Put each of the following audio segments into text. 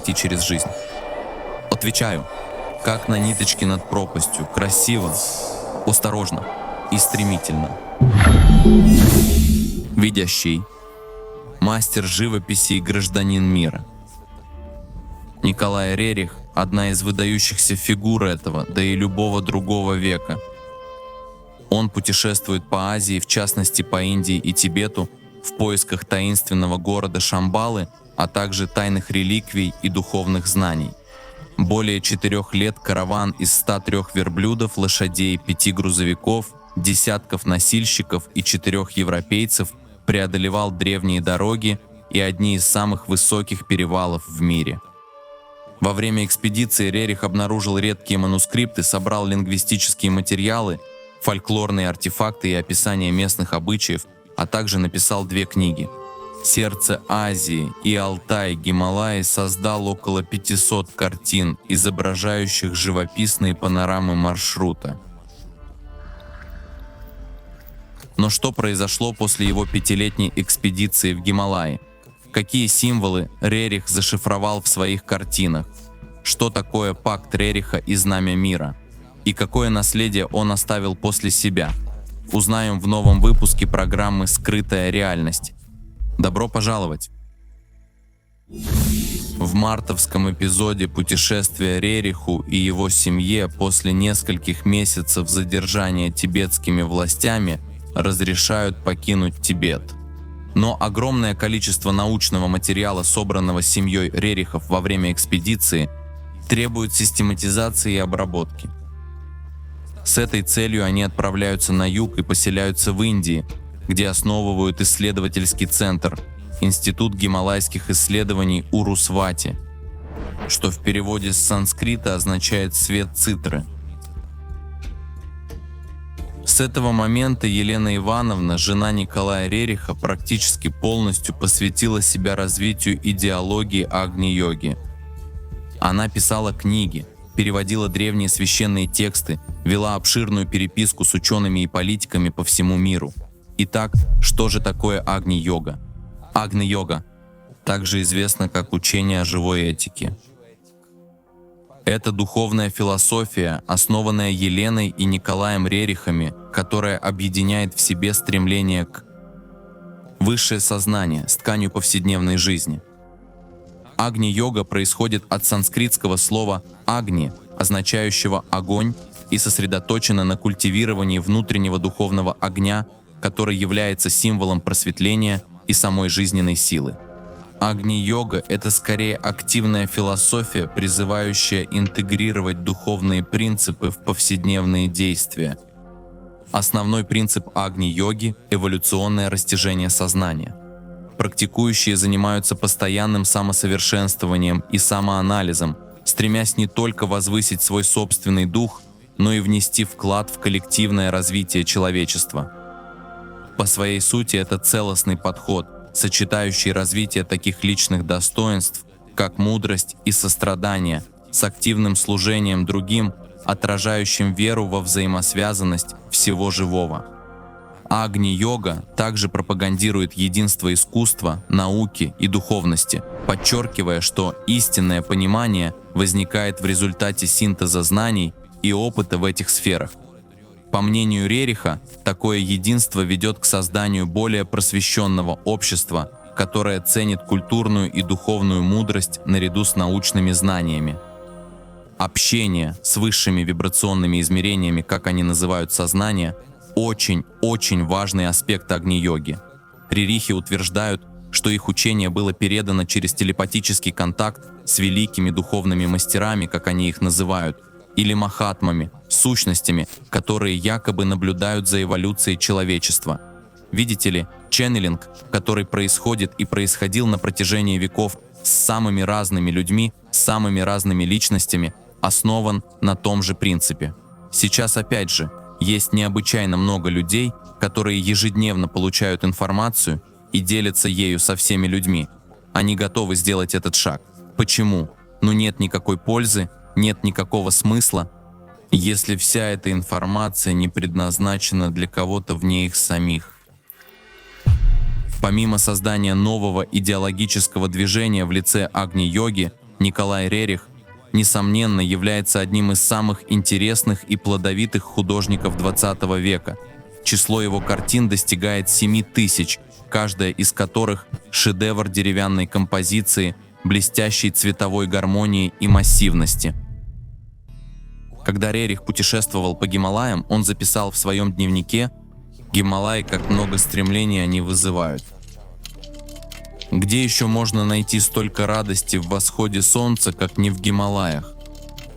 пройти через жизнь? Отвечаю, как на ниточке над пропастью, красиво, осторожно и стремительно. Видящий, мастер живописи и гражданин мира. Николай Рерих – одна из выдающихся фигур этого, да и любого другого века. Он путешествует по Азии, в частности по Индии и Тибету, в поисках таинственного города Шамбалы, а также тайных реликвий и духовных знаний. Более 4 лет караван из 103 верблюдов, лошадей, 5 грузовиков, десятков носильщиков и 4 европейцев преодолевал древние дороги и одни из самых высоких перевалов в мире. Во время экспедиции Рерих обнаружил редкие манускрипты, собрал лингвистические материалы, фольклорные артефакты и описания местных обычаев, а также написал 2 книги. «Сердце Азии» и «Алтай Гималаи» создал около 500 картин, изображающих живописные панорамы маршрута. Но что произошло после его 5-летней экспедиции в Гималаи? Какие символы Рерих зашифровал в своих картинах? Что такое пакт Рериха и знамя мира? И какое наследие он оставил после себя? Узнаем в новом выпуске программы «Скрытая реальность». Добро пожаловать! В мартовском эпизоде путешествия Рериху и его семье после нескольких месяцев задержания тибетскими властями разрешают покинуть Тибет. Но огромное количество научного материала, собранного семьей Рерихов во время экспедиции, требует систематизации и обработки. С этой целью они отправляются на юг и поселяются в Индии, где основывают исследовательский центр Институт гималайских исследований Урусвати, что в переводе с санскрита означает «свет цитры». С этого момента Елена Ивановна, жена Николая Рериха, практически полностью посвятила себя развитию идеологии Агни-йоги. Она писала книги, переводила древние священные тексты, вела обширную переписку с учеными и политиками по всему миру. Итак, что же такое Агни-йога? Агни-йога также известна как учение о живой этике. Это духовная философия, основанная Еленой и Николаем Рерихами, которая объединяет в себе стремление к высшее сознание с тканью повседневной жизни. Агни-йога происходит от санскритского слова «агни», означающего «огонь», и сосредоточена на культивировании внутреннего духовного огня, который является символом просветления и самой жизненной силы. Агни-йога – это скорее активная философия, призывающая интегрировать духовные принципы в повседневные действия. Основной принцип Агни-йоги – эволюционное растяжение сознания. Практикующие занимаются постоянным самосовершенствованием и самоанализом, стремясь не только возвысить свой собственный дух, но и внести вклад в коллективное развитие человечества. По своей сути это целостный подход, сочетающий развитие таких личных достоинств, как мудрость и сострадание, с активным служением другим, отражающим веру во взаимосвязанность всего живого. Агни-йога также пропагандирует единство искусства, науки и духовности, подчеркивая, что истинное понимание возникает в результате синтеза знаний и опыта в этих сферах. По мнению Рериха, такое единство ведет к созданию более просвещенного общества, которое ценит культурную и духовную мудрость наряду с научными знаниями. Общение с высшими вибрационными измерениями, как они называют сознание, очень важный аспект Агни-йоги. Рерихи утверждают, что их учение было передано через телепатический контакт с великими духовными мастерами, как они их называют, или махатмами, сущностями, которые якобы наблюдают за эволюцией человечества. Видите ли, ченнелинг, который происходит и происходил на протяжении веков с самыми разными людьми, с самыми разными личностями, основан на том же принципе. Сейчас опять же, есть необычайно много людей, которые ежедневно получают информацию и делятся ею со всеми людьми. Они готовы сделать этот шаг. Почему? Но нет никакой пользы, нет никакого смысла, если вся эта информация не предназначена для кого-то вне их самих. Помимо создания нового идеологического движения в лице Агни-йоги, Николай Рерих, несомненно, является одним из самых интересных и плодовитых художников XX века. Число его картин достигает 7000, каждая из которых – шедевр деревянной композиции, блестящей цветовой гармонии и массивности. Когда Рерих путешествовал по Гималаям, он записал в своем дневнике: «Гималаи, как много стремлений они вызывают. Где еще можно найти столько радости в восходе солнца, как не в Гималаях?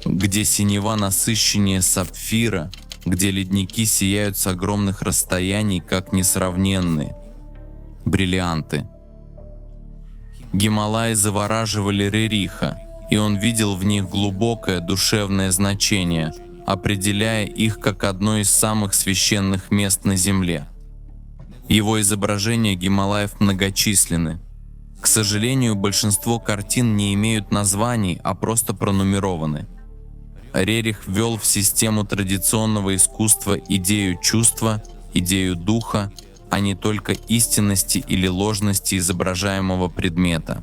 Где синева насыщеннее сапфира, где ледники сияют с огромных расстояний, как несравненные бриллианты». Гималаи завораживали Рериха, и он видел в них глубокое душевное значение, определяя их как одно из самых священных мест на Земле. Его изображения Гималаев многочисленны. К сожалению, большинство картин не имеют названий, а просто пронумерованы. Рерих ввел в систему традиционного искусства идею чувства, идею духа, а не только истинности или ложности изображаемого предмета.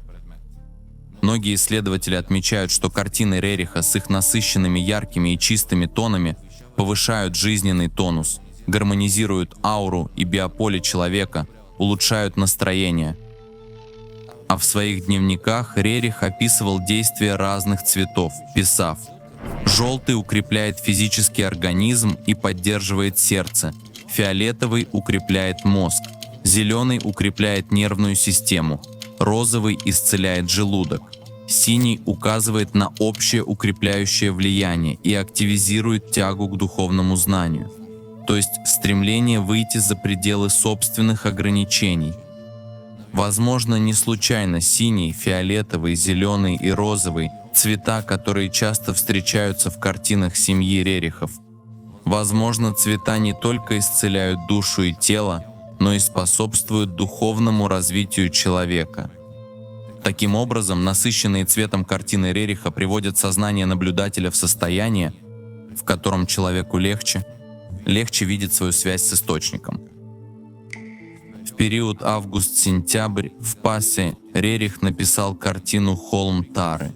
Многие исследователи отмечают, что картины Рериха с их насыщенными яркими и чистыми тонами повышают жизненный тонус, гармонизируют ауру и биополе человека, улучшают настроение. А в своих дневниках Рерих описывал действия разных цветов, писав: «Желтый укрепляет физический организм и поддерживает сердце, фиолетовый укрепляет мозг, зеленый укрепляет нервную систему, розовый исцеляет желудок, синий указывает на общее укрепляющее влияние и активизирует тягу к духовному знанию, то есть стремление выйти за пределы собственных ограничений». Возможно, не случайно синий, фиолетовый, зеленый и розовый – цвета, которые часто встречаются в картинах семьи Рерихов. Возможно, цвета не только исцеляют душу и тело, но и способствуют духовному развитию человека. Таким образом, насыщенные цветом картины Рериха приводят сознание наблюдателя в состояние, в котором человеку легче видеть свою связь с источником. В период август-сентябрь в Пасе Рерих написал картину «Холм Тары».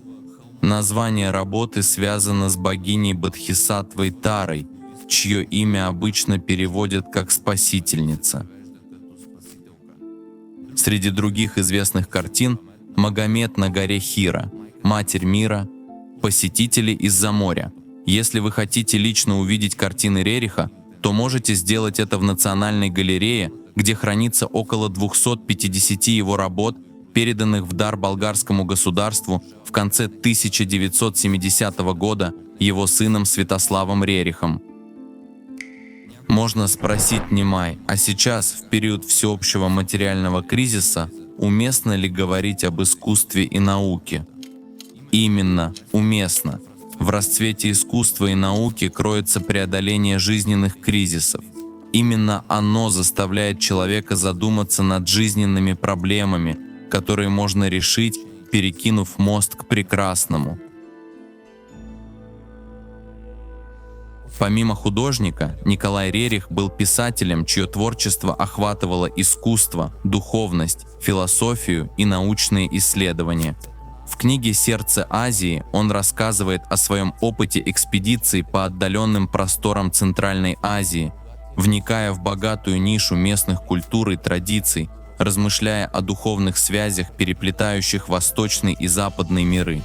Название работы связано с богиней Бодхисаттвой Тарой, чье имя обычно переводят как «спасительница». Среди других известных картин «Магомед на горе Хира», «Матерь мира», «Посетители из-за моря». Если вы хотите лично увидеть картины Рериха, то можете сделать это в Национальной галерее, где хранится около 250 его работ, переданных в дар болгарскому государству в конце 1970 года его сыном Святославом Рерихом. Можно спросить, Немай, а сейчас, в период всеобщего материального кризиса, уместно ли говорить об искусстве и науке? Именно, уместно. В расцвете искусства и науки кроется преодоление жизненных кризисов. Именно оно заставляет человека задуматься над жизненными проблемами, которые можно решить, перекинув мост к прекрасному. Помимо художника, Николай Рерих был писателем, чье творчество охватывало искусство, духовность, философию и научные исследования. В книге «Сердце Азии» он рассказывает о своем опыте экспедиции по отдаленным просторам Центральной Азии, вникая в богатую нишу местных культур и традиций, размышляя о духовных связях, переплетающих восточный и западный миры.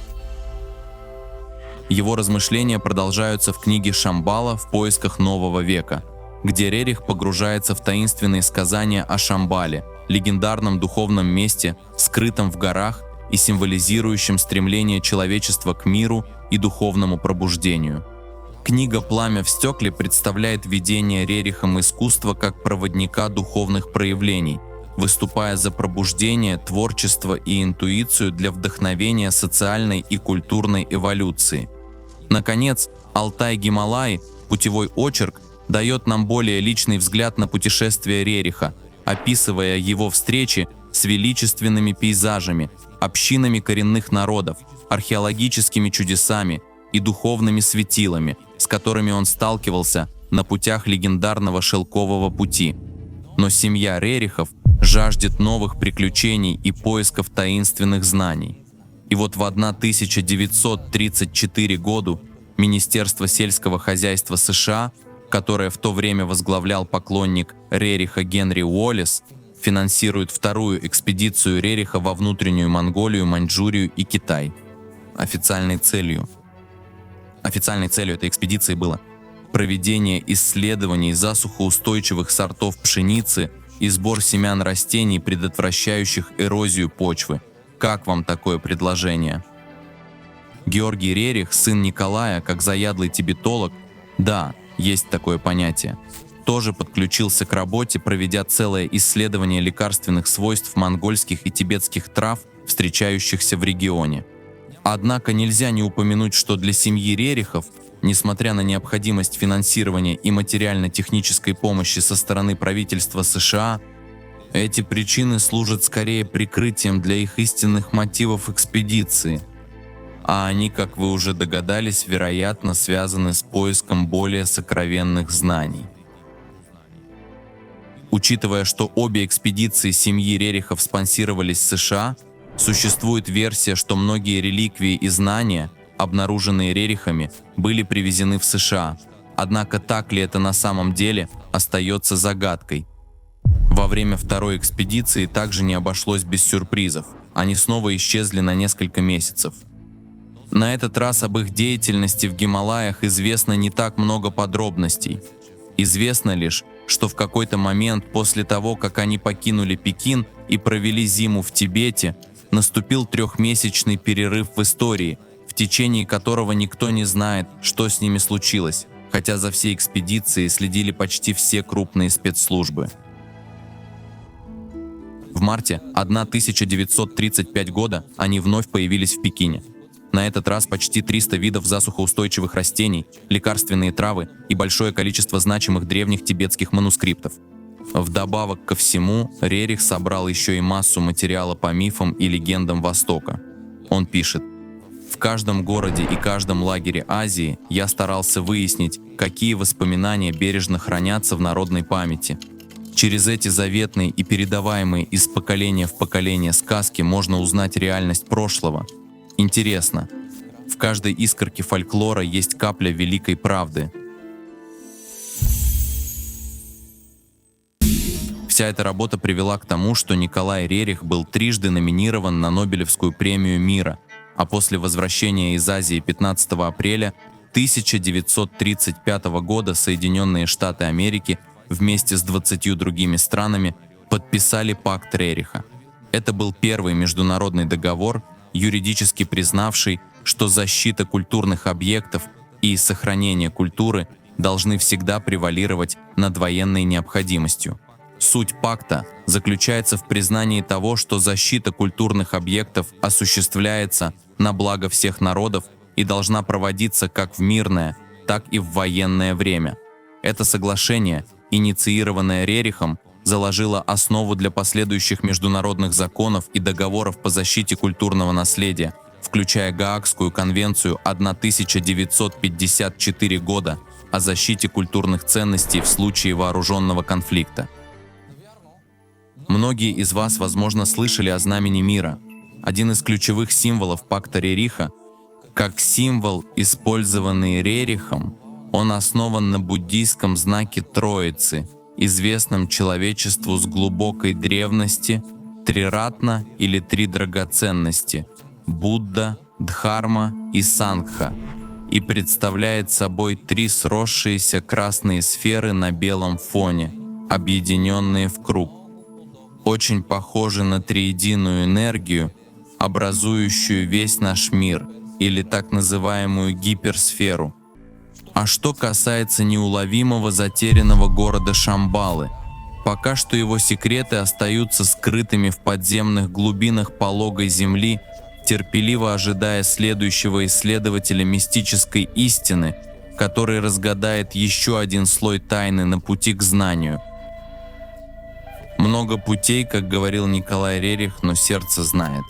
Его размышления продолжаются в книге Шамбала «В поисках нового века», где Рерих погружается в таинственные сказания о Шамбале, легендарном духовном месте, скрытом в горах и символизирующем стремление человечества к миру и духовному пробуждению. Книга «Пламя в стекле» представляет видение Рерихом искусства как проводника духовных проявлений, выступая за пробуждение, творчество и интуицию для вдохновения социальной и культурной эволюции. Наконец, «Алтай-Гималаи. Путевой очерк» дает нам более личный взгляд на путешествие Рериха, описывая его встречи с величественными пейзажами, общинами коренных народов, археологическими чудесами и духовными светилами, с которыми он сталкивался на путях легендарного Шелкового пути. Но семья Рерихов жаждет новых приключений и поисков таинственных знаний. И вот в 1934 году Министерство сельского хозяйства США, которое в то время возглавлял поклонник Рериха Генри Уоллес, финансирует вторую экспедицию Рериха во внутреннюю Монголию, Маньчжурию и Китай. Официальной целью этой экспедиции было проведение исследований засухоустойчивых сортов пшеницы и сбор семян растений, предотвращающих эрозию почвы. Как вам такое предложение? Георгий Рерих, сын Николая, как заядлый тибетолог, да, есть такое понятие, тоже подключился к работе, проведя целое исследование лекарственных свойств монгольских и тибетских трав, встречающихся в регионе. Однако нельзя не упомянуть, что для семьи Рерихов, несмотря на необходимость финансирования и материально-технической помощи со стороны правительства США, эти причины служат скорее прикрытием для их истинных мотивов экспедиции, а они, как вы уже догадались, вероятно, связаны с поиском более сокровенных знаний. Учитывая, что обе экспедиции семьи Рерихов спонсировались США, существует версия, что многие реликвии и знания, обнаруженные Рерихами, были привезены в США. Однако так ли это на самом деле, остается загадкой. Во время второй экспедиции также не обошлось без сюрпризов. Они снова исчезли на несколько месяцев. На этот раз об их деятельности в Гималаях известно не так много подробностей. Известно лишь, что в какой-то момент после того, как они покинули Пекин и провели зиму в Тибете, наступил трехмесячный перерыв в истории, в течение которого никто не знает, что с ними случилось, хотя за всей экспедицией следили почти все крупные спецслужбы. В марте 1935 года они вновь появились в Пекине. На этот раз почти 300 видов засухоустойчивых растений, лекарственные травы и большое количество значимых древних тибетских манускриптов. Вдобавок ко всему, Рерих собрал еще и массу материала по мифам и легендам Востока. Он пишет: «В каждом городе и каждом лагере Азии я старался выяснить, какие воспоминания бережно хранятся в народной памяти. Через эти заветные и передаваемые из поколения в поколение сказки можно узнать реальность прошлого. Интересно, в каждой искорке фольклора есть капля великой правды». Вся эта работа привела к тому, что Николай Рерих был трижды номинирован на Нобелевскую премию мира, а после возвращения из Азии 15 апреля 1935 года Соединенные Штаты Америки вместе с 20 другими странами подписали Пакт Рериха. Это был первый международный договор, юридически признавший, что защита культурных объектов и сохранение культуры должны всегда превалировать над военной необходимостью. Суть пакта заключается в признании того, что защита культурных объектов осуществляется на благо всех народов и должна проводиться как в мирное, так и в военное время. Это соглашение, инициированное Рерихом, заложило основу для последующих международных законов и договоров по защите культурного наследия, включая Гаагскую конвенцию 1954 года о защите культурных ценностей в случае вооруженного конфликта. Многие из вас, возможно, слышали о знамени мира, один из ключевых символов Пакта Рериха. Как символ, использованный Рерихом, он основан на буддийском знаке Троицы, известном человечеству с глубокой древности, Триратна или три драгоценности – Будда, Дхарма и Сангха, и представляет собой три сросшиеся красные сферы на белом фоне, объединенные в круг. Очень похожи на триединую энергию, образующую весь наш мир, или так называемую гиперсферу. А что касается неуловимого затерянного города Шамбалы, пока что его секреты остаются скрытыми в подземных глубинах пологой земли, терпеливо ожидая следующего исследователя мистической истины, который разгадает еще один слой тайны на пути к знанию. Много путей, как говорил Николай Рерих, но сердце знает.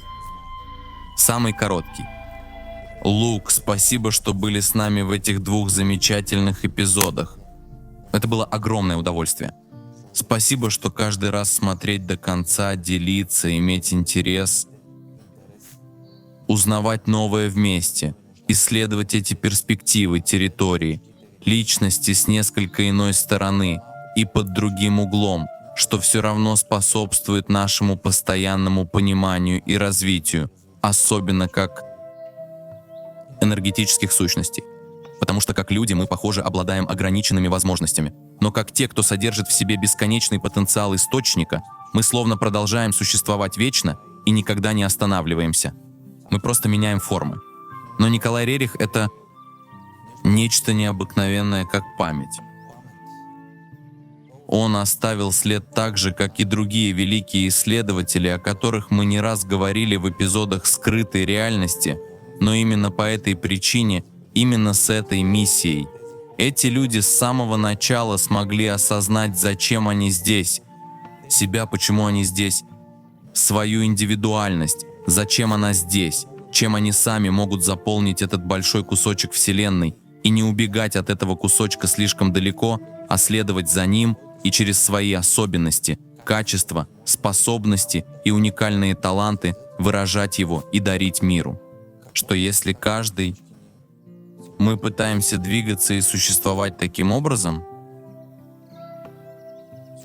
Самый короткий. Лук, спасибо, что были с нами в этих двух замечательных эпизодах. Это было огромное удовольствие. Спасибо, что каждый раз смотреть до конца, делиться, иметь интерес. узнавать новое вместе, исследовать эти перспективы, территории, личности с несколько иной стороны и под другим углом, что все равно способствует нашему постоянному пониманию и развитию, особенно как энергетических сущностей. Потому что как люди мы, похоже, обладаем ограниченными возможностями. Но как те, кто содержит в себе бесконечный потенциал источника, мы словно продолжаем существовать вечно и никогда не останавливаемся. Мы просто меняем формы. Но Николай Рерих — это нечто необыкновенное, как память. Он оставил след так же, как и другие великие исследователи, о которых мы не раз говорили в эпизодах «Скрытой реальности», но именно по этой причине, именно с этой миссией, эти люди с самого начала смогли осознать, зачем они здесь, себя, почему они здесь, свою индивидуальность, зачем она здесь, чем они сами могут заполнить этот большой кусочек Вселенной и не убегать от этого кусочка слишком далеко, а следовать за ним и через свои особенности, качества, способности и уникальные таланты выражать его и дарить миру. Что если каждый мы пытаемся двигаться и существовать таким образом?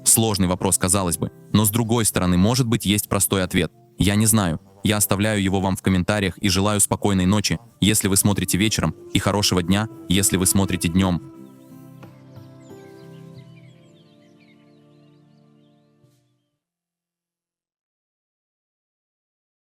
Сложный вопрос, казалось бы, но с другой стороны, может быть, есть простой ответ. Я не знаю. Я оставляю его вам в комментариях и желаю спокойной ночи, если вы смотрите вечером, и хорошего дня, если вы смотрите днем.